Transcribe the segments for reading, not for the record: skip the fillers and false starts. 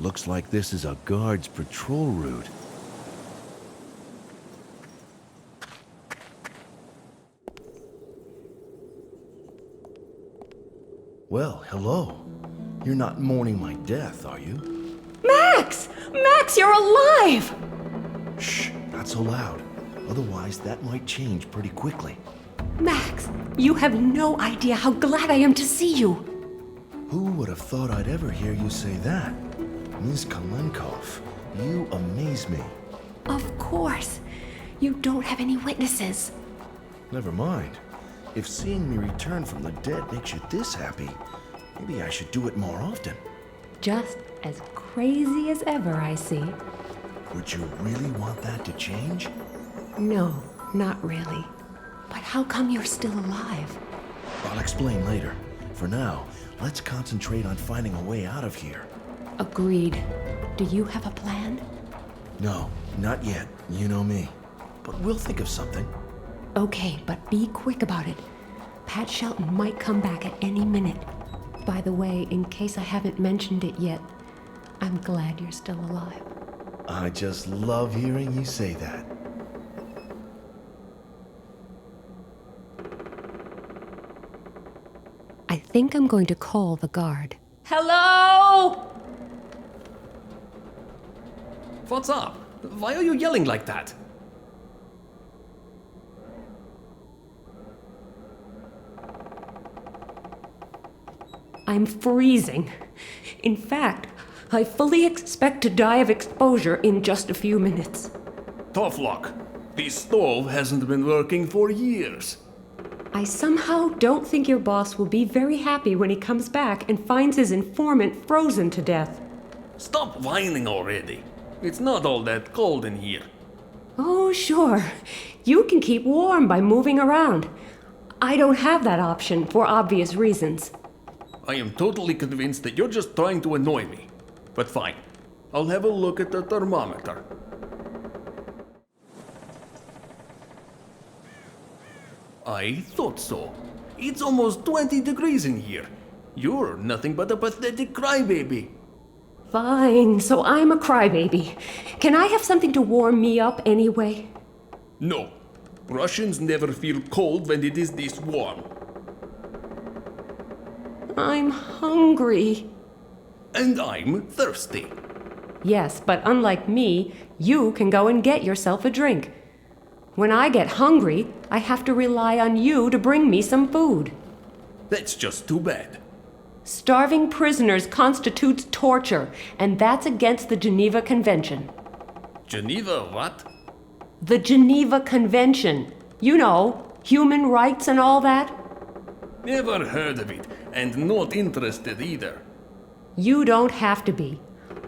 Looks like this is a guard's patrol route. Well, hello. You're not mourning my death, are you? Max! Max, you're alive! Shh, not so loud. Otherwise, that might change pretty quickly. Max, you have no idea how glad I am to see you. Who would have thought I'd ever hear you say that? Ms. Kalenkow, you amaze me. Of course. You don't have any witnesses. Never mind. If seeing me return from the dead makes you this happy, maybe I should do it more often. Just as crazy as ever, I see. Would you really want that to change? No, not really. But how come you're still alive? I'll explain later. For now, let's concentrate on finding a way out of here. Agreed. Do you have a plan? No, not yet. You know me. But we'll think of something. Okay, but be quick about it. Pat Shelton might come back at any minute. By the way, in case I haven't mentioned it yet, I'm glad you're still alive. I just love hearing you say that. I think I'm going to call the guard. Hello? What's up? Why are you yelling like that? I'm freezing. In fact, I fully expect to die of exposure in just a few minutes. Tough luck. This stove hasn't been working for years. I somehow don't think your boss will be very happy when he comes back and finds his informant frozen to death. Stop whining already. It's not all that cold in here. Oh, sure. You can keep warm by moving around. I don't have that option for obvious reasons. I am totally convinced that you're just trying to annoy me. But fine. I'll have a look at the thermometer. I thought so. It's almost 20 degrees in here. You're nothing but a pathetic crybaby. Fine, so I'm a crybaby. Can I have something to warm me up anyway? No. Russians never feel cold when it is this warm. I'm hungry. And I'm thirsty. Yes, but unlike me, you can go and get yourself a drink. When I get hungry, I have to rely on you to bring me some food. That's just too bad. Starving prisoners constitutes torture, and that's against the Geneva Convention. Geneva what? The Geneva Convention. You know, human rights and all that. Never heard of it, and not interested either. You don't have to be.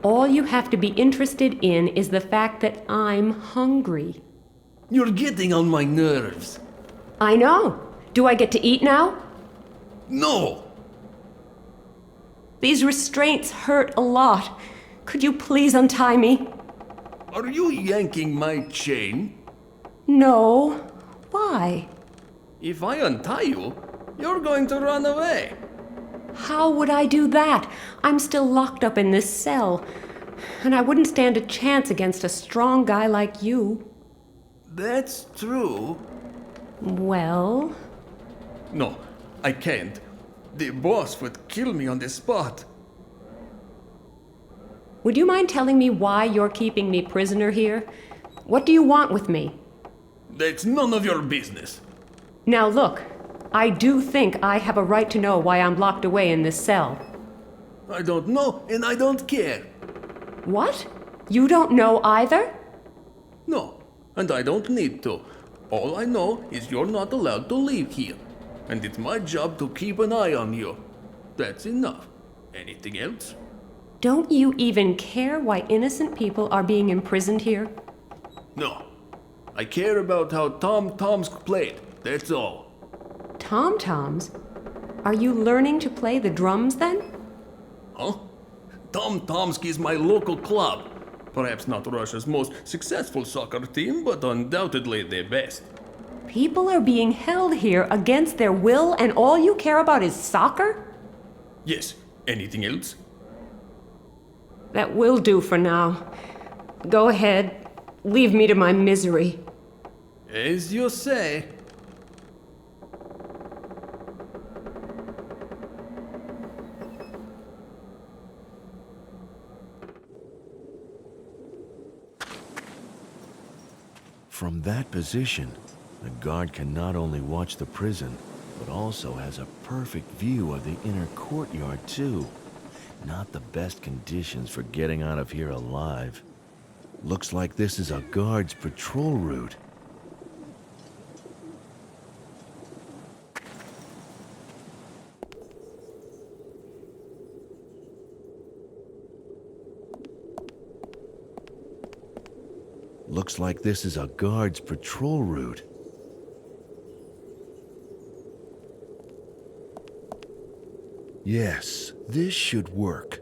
All you have to be interested in is the fact that I'm hungry. You're getting on my nerves. I know. Do I get to eat now? No! These restraints hurt a lot. Could you please untie me? Are you yanking my chain? No. Why? If I untie you, you're going to run away. How would I do that? I'm still locked up in this cell. And I wouldn't stand a chance against a strong guy like you. That's true. Well? No, I can't. The boss would kill me on the spot. Would you mind telling me why you're keeping me prisoner here? What do you want with me? That's none of your business. Now look, I do think I have a right to know why I'm locked away in this cell. I don't know, and I don't care. What? You don't know either? No, and I don't need to. All I know is you're not allowed to leave here. And it's my job to keep an eye on you. That's enough. Anything else? Don't you even care why innocent people are being imprisoned here? No. I care about how Tom Tomsk played. That's all. Tom-toms? Are you learning to play the drums then? Huh? Tom Tomsk is my local club. Perhaps not Russia's most successful soccer team, but undoubtedly the best. People are being held here against their will, and all you care about is soccer? Yes. Anything else? That will do for now. Go ahead. Leave me to my misery. As you say. From that position, the guard can not only watch the prison, but also has a perfect view of the inner courtyard, too. Not the best conditions for getting out of here alive. Looks like this is a guard's patrol route. Looks like this is a guard's patrol route. Yes, this should work.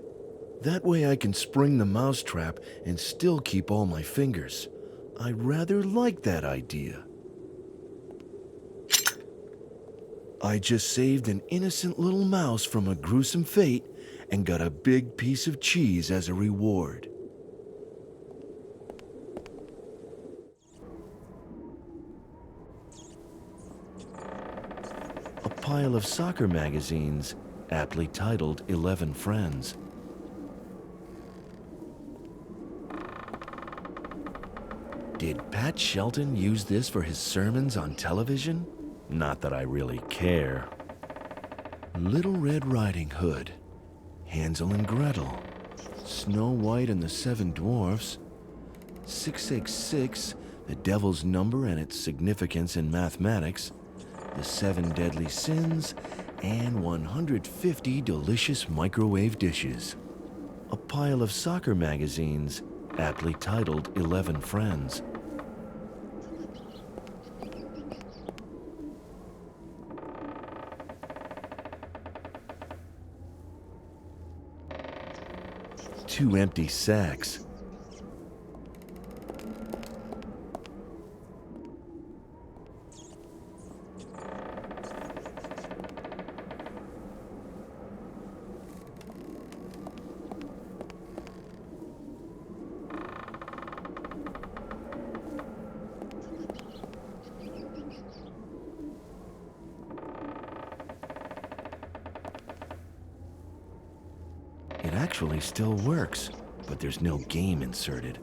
That way I can spring the mousetrap and still keep all my fingers. I rather like that idea. I just saved an innocent little mouse from a gruesome fate and got a big piece of cheese as a reward. A pile of soccer magazines, aptly titled 11 Friends. Did Pat Shelton use this for his sermons on television? Not that I really care. Little Red Riding Hood, Hansel and Gretel, Snow White and the Seven Dwarfs, 666, the devil's number and its significance in mathematics, the 7 deadly sins, and 150 delicious microwave dishes. A pile of soccer magazines, aptly titled 11 Friends. Two empty sacks. It actually still works, but there's no game inserted.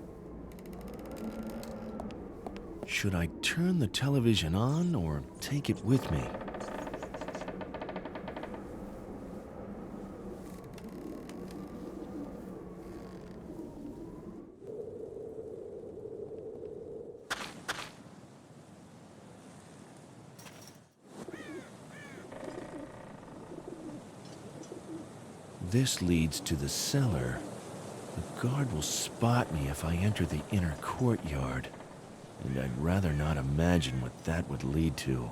Should I turn the television on or take it with me? This leads to the cellar. The guard will spot me if I enter the inner courtyard, and I'd rather not imagine what that would lead to.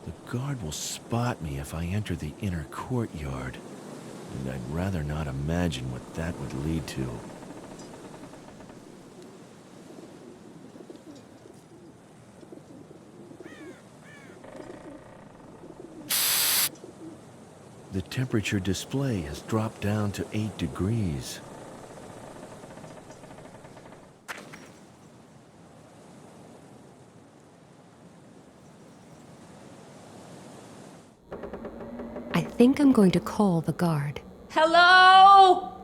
The guard will spot me if I enter the inner courtyard, and I'd rather not imagine what that would lead to. The temperature display has dropped down to 8 degrees. I think I'm going to call the guard. Hello?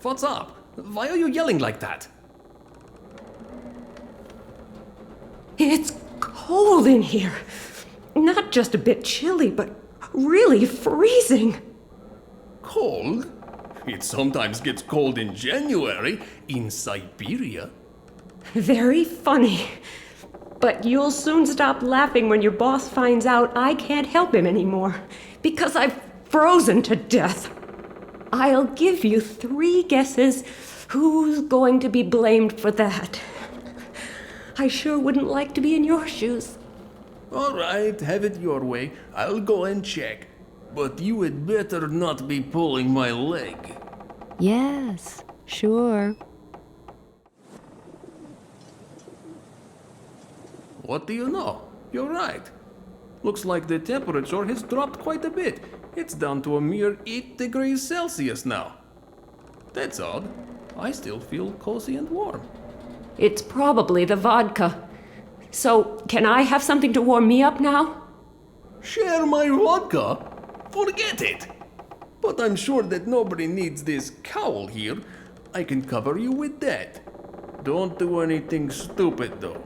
What's up? Why are you yelling like that? It's cold in here. Not just a bit chilly, but really freezing. Cold? It sometimes gets cold in January in Siberia. Very funny. But you'll soon stop laughing when your boss finds out I can't help him anymore, because I've frozen to death. I'll give you 3 guesses who's going to be blamed for that. I sure wouldn't like to be in your shoes. All right, have it your way. I'll go and check. But you had better not be pulling my leg. Yes, sure. What do you know? You're right. Looks like the temperature has dropped quite a bit. It's down to a mere 8 degrees Celsius now. That's odd. I still feel cozy and warm. It's probably the vodka. So, can I have something to warm me up now? Share my vodka? Forget it! But I'm sure that nobody needs this cowl here. I can cover you with that. Don't do anything stupid, though.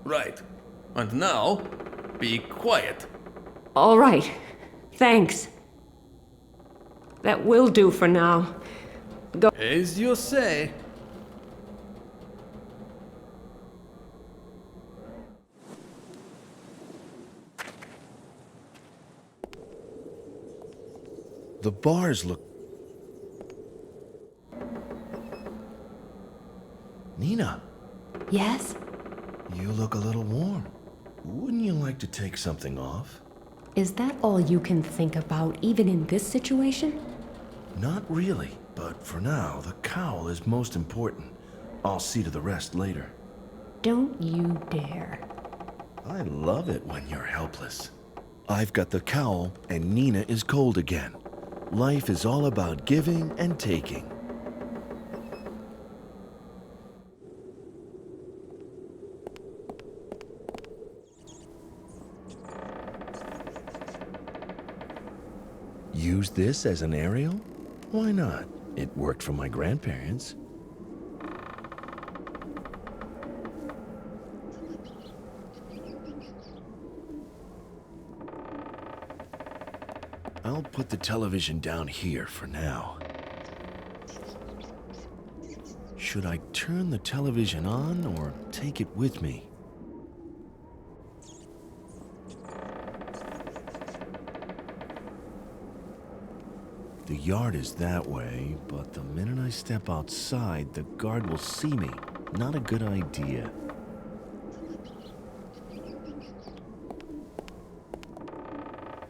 Right. And now, be quiet. All right. Thanks. That will do for now. Go. As you say. The bars look... Nina, Yes? you look a little warm. Wouldn't you like to take something off? Is that all you can think about, even in this situation? Not really, but for now, the cowl is most important. I'll see to the rest later. Don't you dare. I love it when you're helpless. I've got the cowl, and Nina is cold again. Life is all about giving and taking. Use this as an aerial? Why not? It worked for my grandparents. I'll put the television down here for now. Should I turn the television on or take it with me? The yard is that way, but the minute I step outside, the guard will see me. Not a good idea.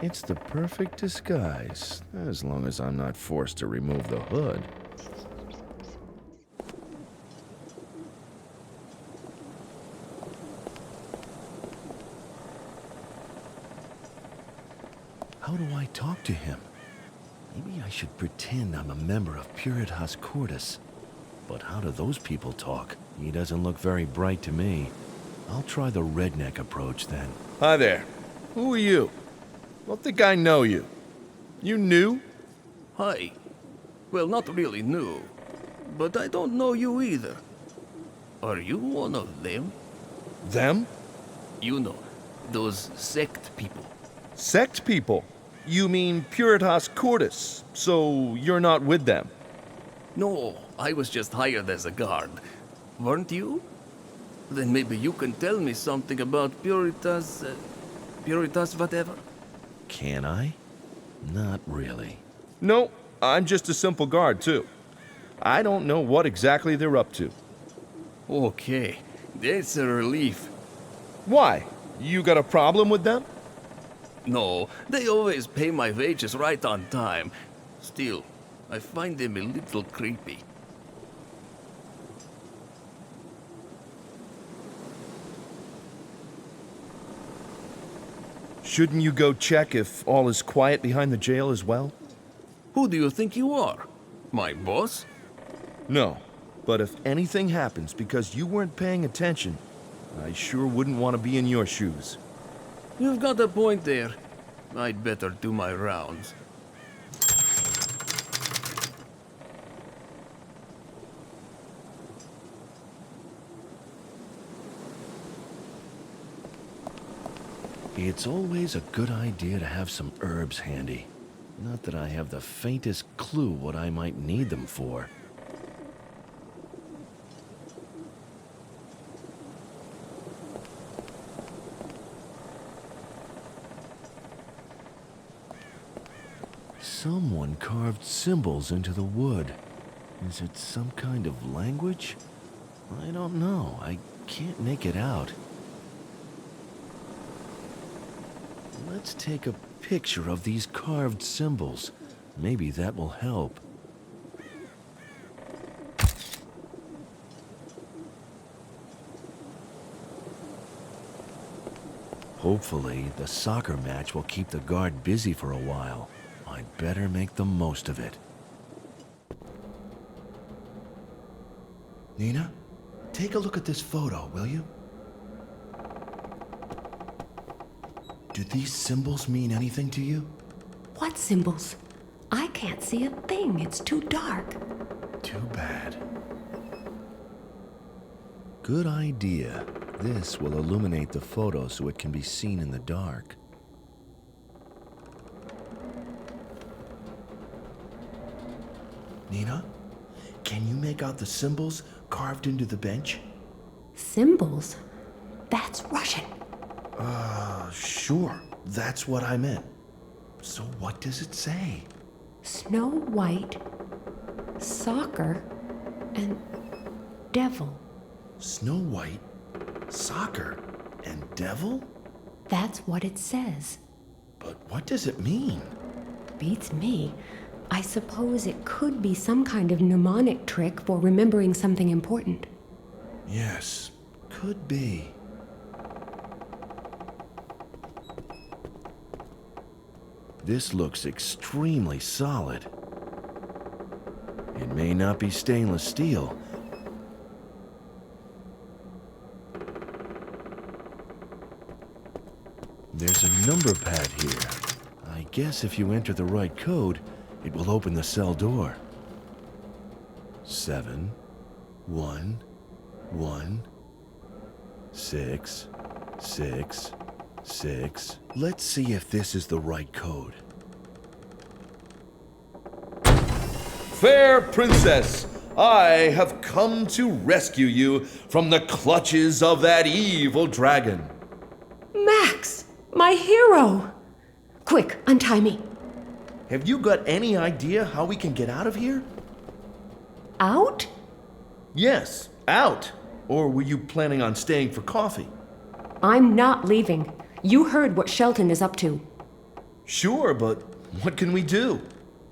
It's the perfect disguise, as long as I'm not forced to remove the hood. How do I talk to him? Maybe I should pretend I'm a member of Puritas Cordis. But how do those people talk? He doesn't look very bright to me. I'll try the redneck approach then. Hi there. Who are you? Don't think I know you. You new? Hi. Well, not really new. But I don't know you either. Are you one of them? Them? You know, those sect people. Sect people? You mean Puritas Cordis, so you're not with them? No, I was just hired as a guard. Weren't you? Then maybe you can tell me something about Puritas... Puritas whatever? Can I? Not really. No, I'm just a simple guard, too. I don't know what exactly they're up to. Okay, that's a relief. Why? You got a problem with them? No, they always pay my wages right on time. Still, I find them a little creepy. Shouldn't you go check if all is quiet behind the jail as well? Who do you think you are? My boss? No, but if anything happens because you weren't paying attention, I sure wouldn't want to be in your shoes. You've got a point there. I'd better do my rounds. It's always a good idea to have some herbs handy. Not that I have the faintest clue what I might need them for. Someone carved symbols into the wood. Is it some kind of language? I don't know. I can't make it out. Let's take a picture of these carved symbols. Maybe that will help. Hopefully, the soccer match will keep the guard busy for a while. I'd better make the most of it. Nina, take a look at this photo, will you? Do these symbols mean anything to you? What symbols? I can't see a thing. It's too dark. Too bad. Good idea. This will illuminate the photo so it can be seen in the dark. Nina, can you make out the symbols carved into the bench? Symbols? That's Russian. Sure. That's what I meant. So what does it say? Snow White, soccer, and devil. Snow White, soccer, and devil? That's what it says. But what does it mean? Beats me. I suppose it could be some kind of mnemonic trick for remembering something important. Yes, could be. This looks extremely solid. It may not be stainless steel. There's a number pad here. I guess if you enter the right code, it will open the cell door. 7, 1, 1, 6, 6, 6. Let's see if this is the right code. Fair princess, I have come to rescue you from the clutches of that evil dragon. Max! My hero! Quick, untie me. Have you got any idea how we can get out of here? Out? Yes, out. Or were you planning on staying for coffee? I'm not leaving. You heard what Shelton is up to. Sure, but what can we do?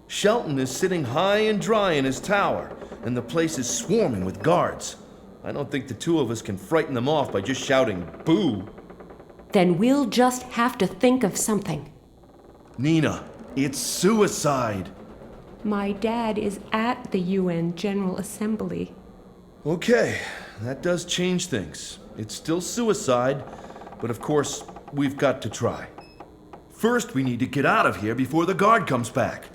Shelton is sitting high and dry in his tower, and the place is swarming with guards. I don't think the two of us can frighten them off by just shouting, "Boo!" Then we'll just have to think of something. Nina, it's suicide. My dad is at the UN General Assembly. Okay, that does change things. It's still suicide, but of course, we've got to try. First, we need to get out of here before the guard comes back.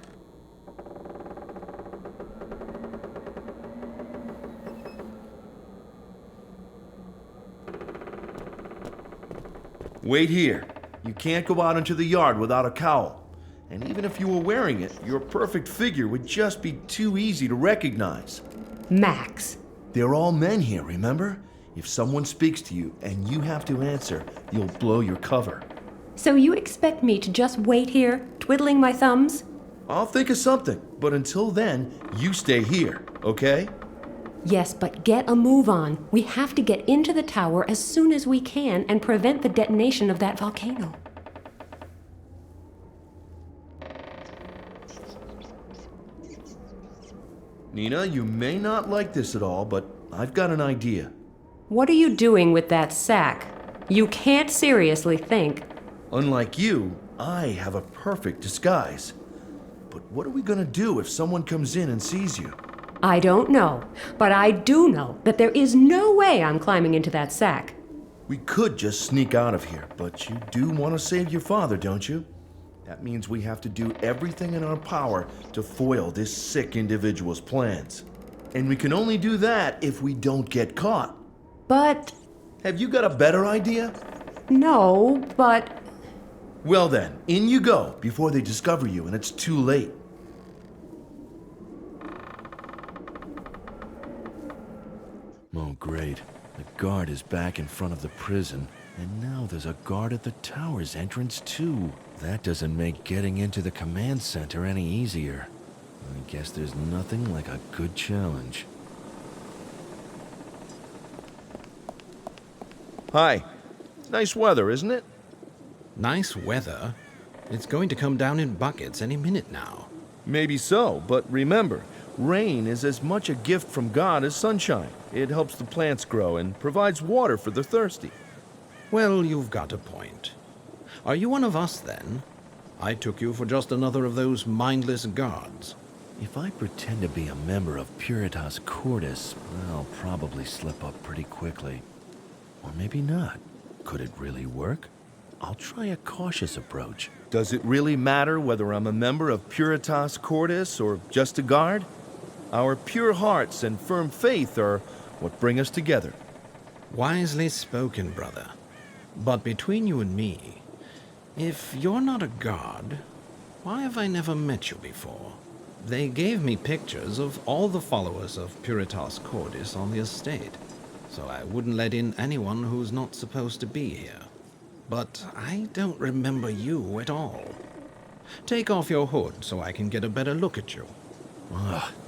Wait here. You can't go out into the yard without a cowl. And even if you were wearing it, your perfect figure would just be too easy to recognize. Max. They're all men here, remember? If someone speaks to you and you have to answer, you'll blow your cover. So you expect me to just wait here, twiddling my thumbs? I'll think of something, but until then, you stay here, okay? Yes, but get a move on. We have to get into the tower as soon as we can and prevent the detonation of that volcano. Nina, you may not like this at all, but I've got an idea. What are you doing with that sack? You can't seriously think. Unlike you, I have a perfect disguise. But what are we gonna do if someone comes in and sees you? I don't know, but I do know that there is no way I'm climbing into that sack. We could just sneak out of here, but you do want to save your father, don't you? That means we have to do everything in our power to foil this sick individual's plans. And we can only do that if we don't get caught. But... Have you got a better idea? No, but... Well then, in you go before they discover you and it's too late. Oh, great. The guard is back in front of the prison, and now there's a guard at the tower's entrance, too. That doesn't make getting into the command center any easier. I guess there's nothing like a good challenge. Hi. Nice weather, isn't it? Nice weather? It's going to come down in buckets any minute now. Maybe so, but remember, rain is as much a gift from God as sunshine. It helps the plants grow and provides water for the thirsty. Well, you've got a point. Are you one of us, then? I took you for just another of those mindless guards. If I pretend to be a member of Puritas Cordis, I'll probably slip up pretty quickly. Or maybe not. Could it really work? I'll try a cautious approach. Does it really matter whether I'm a member of Puritas Cordis or just a guard? Our pure hearts and firm faith are what bring us together. Wisely spoken, brother. But between you and me, if you're not a guard, why have I never met you before? They gave me pictures of all the followers of Puritas Cordis on the estate, so I wouldn't let in anyone who's not supposed to be here. But I don't remember you at all. Take off your hood so I can get a better look at you.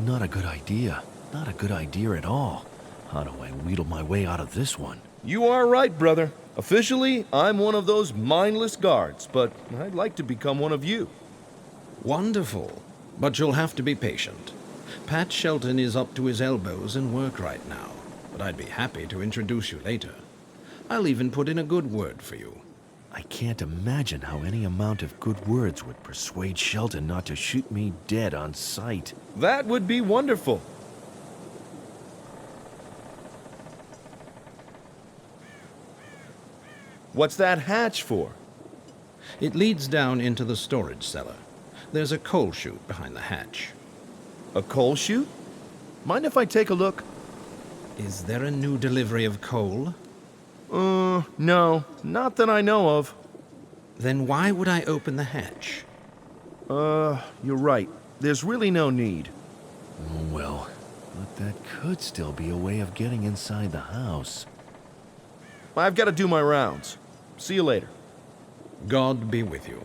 Not a good idea. Not a good idea at all. How do I wheedle my way out of this one? You are right, brother. Officially, I'm one of those mindless guards, but I'd like to become one of you. Wonderful. But you'll have to be patient. Pat Shelton is up to his elbows in work right now, but I'd be happy to introduce you later. I'll even put in a good word for you. I can't imagine how any amount of good words would persuade Shelton not to shoot me dead on sight. That would be wonderful. What's that hatch for? It leads down into the storage cellar. There's a coal chute behind the hatch. A coal chute? Mind if I take a look? Is there a new delivery of coal? No, not that I know of. Then why would I open the hatch? You're right. There's really no need. Oh, well, but that could still be a way of getting inside the house. I've got to do my rounds. See you later. God be with you.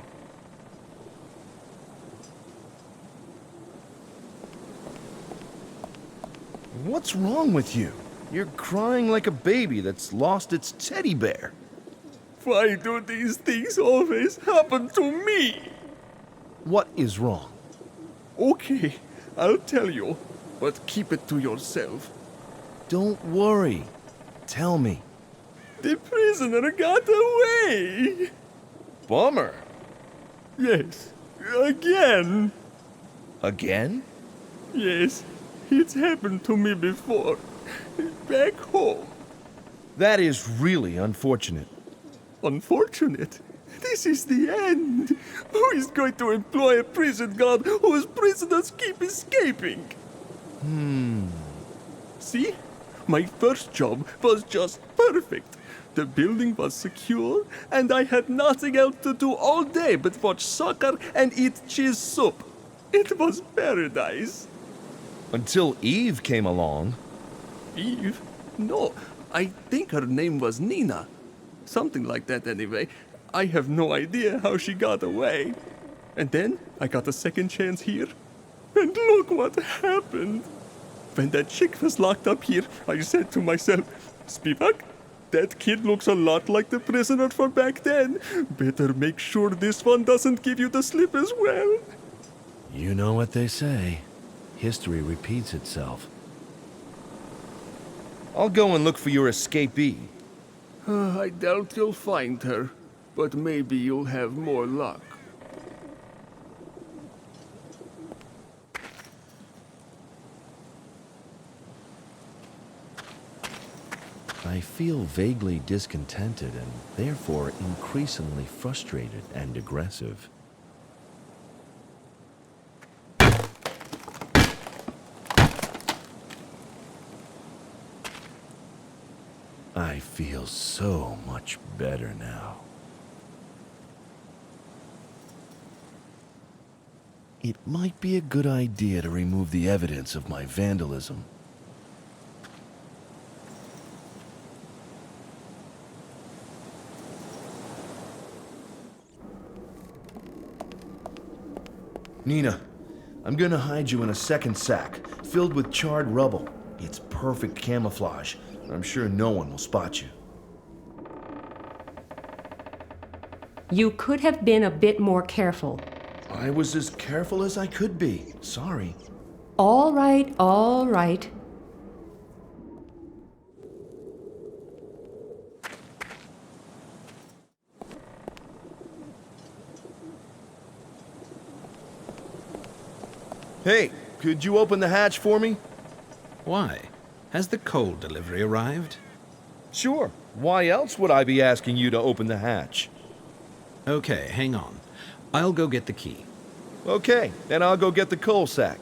What's wrong with you? You're crying like a baby that's lost its teddy bear. Why do these things always happen to me? What is wrong? Okay, I'll tell you, but keep it to yourself. Don't worry. Tell me. The prisoner got away! Bummer. Yes, again. Again? Yes, it's happened to me before. Back home. That is really unfortunate. Unfortunate. This is the end. Who is going to employ a prison guard whose prisoners keep escaping? See? My first job was just perfect. The building was secure, and I had nothing else to do all day but watch soccer and eat cheese soup. It was paradise. Until Eve came along. Eve? No, I think her name was Nina. Something like that anyway. I have no idea how she got away. And then I got a second chance here. And look what happened. When that chick was locked up here, I said to myself, Spivak, that kid looks a lot like the prisoner from back then. Better make sure this one doesn't give you the slip as well. You know what they say. History repeats itself. I'll go and look for your escapee. I doubt you'll find her, but maybe you'll have more luck. I feel vaguely discontented and therefore increasingly frustrated and aggressive. I feel so much better now. It might be a good idea to remove the evidence of my vandalism. Nina, I'm gonna hide you in a second sack, filled with charred rubble. It's perfect camouflage. I'm sure no one will spot you. You could have been a bit more careful. I was as careful as I could be. Sorry. All right, all right. Hey, could you open the hatch for me? Why? Has the coal delivery arrived? Sure. Why else would I be asking you to open the hatch? Okay, hang on. I'll go get the key. Okay, then I'll go get the coal sack.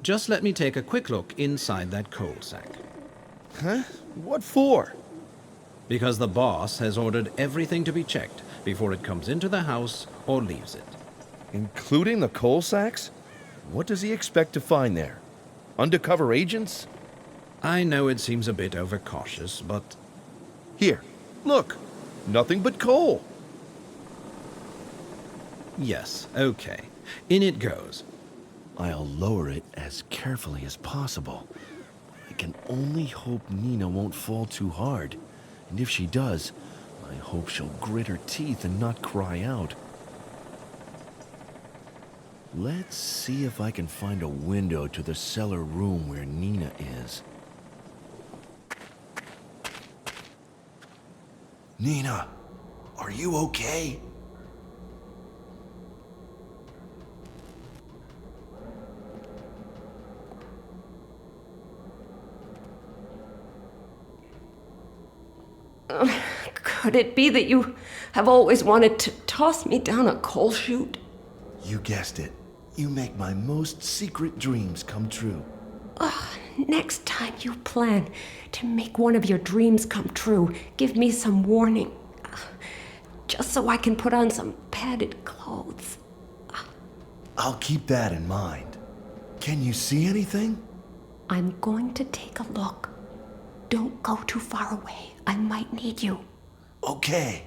Just let me take a quick look inside that coal sack. Huh? What for? Because the boss has ordered everything to be checked before it comes into the house or leaves it. Including the coal sacks? What does he expect to find there? Undercover agents? I know it seems a bit overcautious, but Here, look. Nothing but coal. yes, okay. In it goes. I'll lower it as carefully as possible. I can only hope Nina won't fall too hard. And if she does, I hope she'll grit her teeth and not cry out. Let's see if I can find a window to the cellar room where Nina is. Nina, are you okay? Could it be that you have always wanted to toss me down a coal chute? You guessed it. You make my most secret dreams come true. Next time you plan to make one of your dreams come true, give me some warning. Just so I can put on some padded clothes. I'll keep that in mind. Can you see anything? I'm going to take a look. Don't go too far away. I might need you. Okay.